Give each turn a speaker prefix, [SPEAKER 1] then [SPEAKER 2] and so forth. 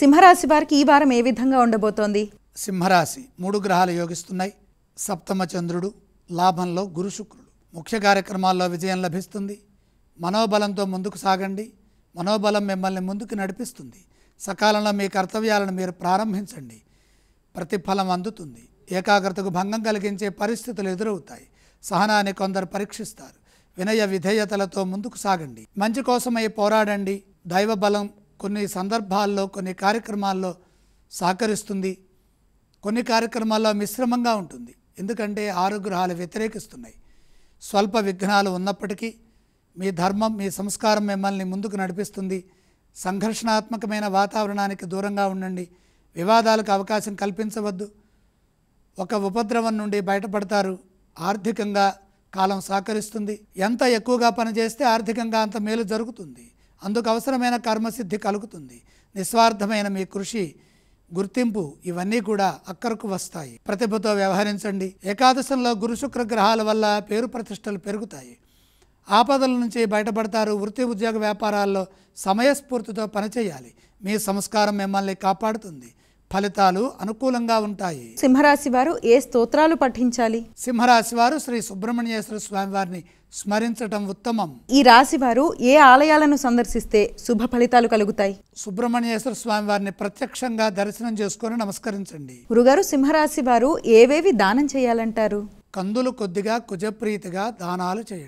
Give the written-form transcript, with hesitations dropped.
[SPEAKER 1] సింహరాశి వారికి ఈ వారం ఏ విధంగా ఉండబోతోంది?
[SPEAKER 2] సింహరాశి 3 గ్రహాలు యోగిస్తున్నాయి. సప్తమ చంద్రుడు, లాభంలో గురు శుక్రుడు. ముఖ్య కార్యక్రమాల్లో విజయం లభిస్తుంది. మనోబలంతో ముందుకు సాగండి. మనోబలం మిమ్మల్ని ముందుకు నడిపిస్తుంది. సకాలంలో మీ కర్తవ్యాలను మీరు ప్రారంభించండి. ప్రతిఫలం అందుతుంది. ఏకాగ్రతకు భంగం కలిగించే పరిస్థితులు ఎదురవుతాయి. సహనాన్ని కొందరు పరీక్షిస్తారు. వినయ విధేయతలతో ముందుకు సాగండి. మంచి కోసమై పోరాడండి. దైవ బలం కొన్ని సందర్భాల్లో కొన్ని కార్యక్రమాల్లో సహకరిస్తుంది. కొన్ని కార్యక్రమాల్లో మిశ్రమంగా ఉంటుంది. ఎందుకంటే 6 గ్రహాలు వ్యతిరేకిస్తున్నాయి. స్వల్ప విఘ్నాలు ఉన్నప్పటికీ మీ ధర్మం మీ సంస్కారం మిమ్మల్ని ముందుకు నడిపిస్తుంది. సంఘర్షణాత్మకమైన వాతావరణానికి దూరంగా ఉండండి. వివాదాలకు అవకాశం కల్పించవద్దు. ఒక ఉపద్రవం నుండి బయటపడతారు. ఆర్థికంగా కాలం సహకరిస్తుంది. ఎంత ఎక్కువగా పనిచేస్తే ఆర్థికంగా అంత మేలు జరుగుతుంది. అందుకు అవసరమైన కర్మసిద్ధి కలుగుతుంది. నిస్వార్థమైన మీ కృషి, గుర్తింపు ఇవన్నీ కూడా అక్కరకు వస్తాయి. ప్రతిభతో వ్యవహరించండి. ఏకాదశంలో గురు శుక్ర గ్రహాల వల్ల పేరు ప్రతిష్టలు పెరుగుతాయి. ఆపదల నుంచి బయటపడతారు. వృత్తి ఉద్యోగ వ్యాపారాల్లో సమయస్ఫూర్తితో పనిచేయాలి. మీ సంస్కారం మిమ్మల్ని కాపాడుతుంది. ఫలితాలు అనుకూలంగా ఉంటాయి.
[SPEAKER 1] సింహరాశి వారు ఏ స్తోత్రాలు పఠించాలి?
[SPEAKER 2] సింహరాశి వారు శ్రీ సుబ్రహ్మణ్యేశ్వర స్వామి వారిని స్మరించటం ఉత్తమం.
[SPEAKER 1] ఈ రాశి వారు ఏ ఆలయాలను సందర్శిస్తే శుభ ఫలితాలు కలుగుతాయి?
[SPEAKER 2] సుబ్రహ్మణ్యేశ్వర స్వామి వారిని ప్రత్యక్షంగా దర్శనం చేసుకొని నమస్కరించండి.
[SPEAKER 1] గురుగారు, సింహరాశి వారు ఏవేవి దానం చేయాలంటారు?
[SPEAKER 2] కందులు కొద్దిగా కుజప్రీతిగా దానాలు చేయండి.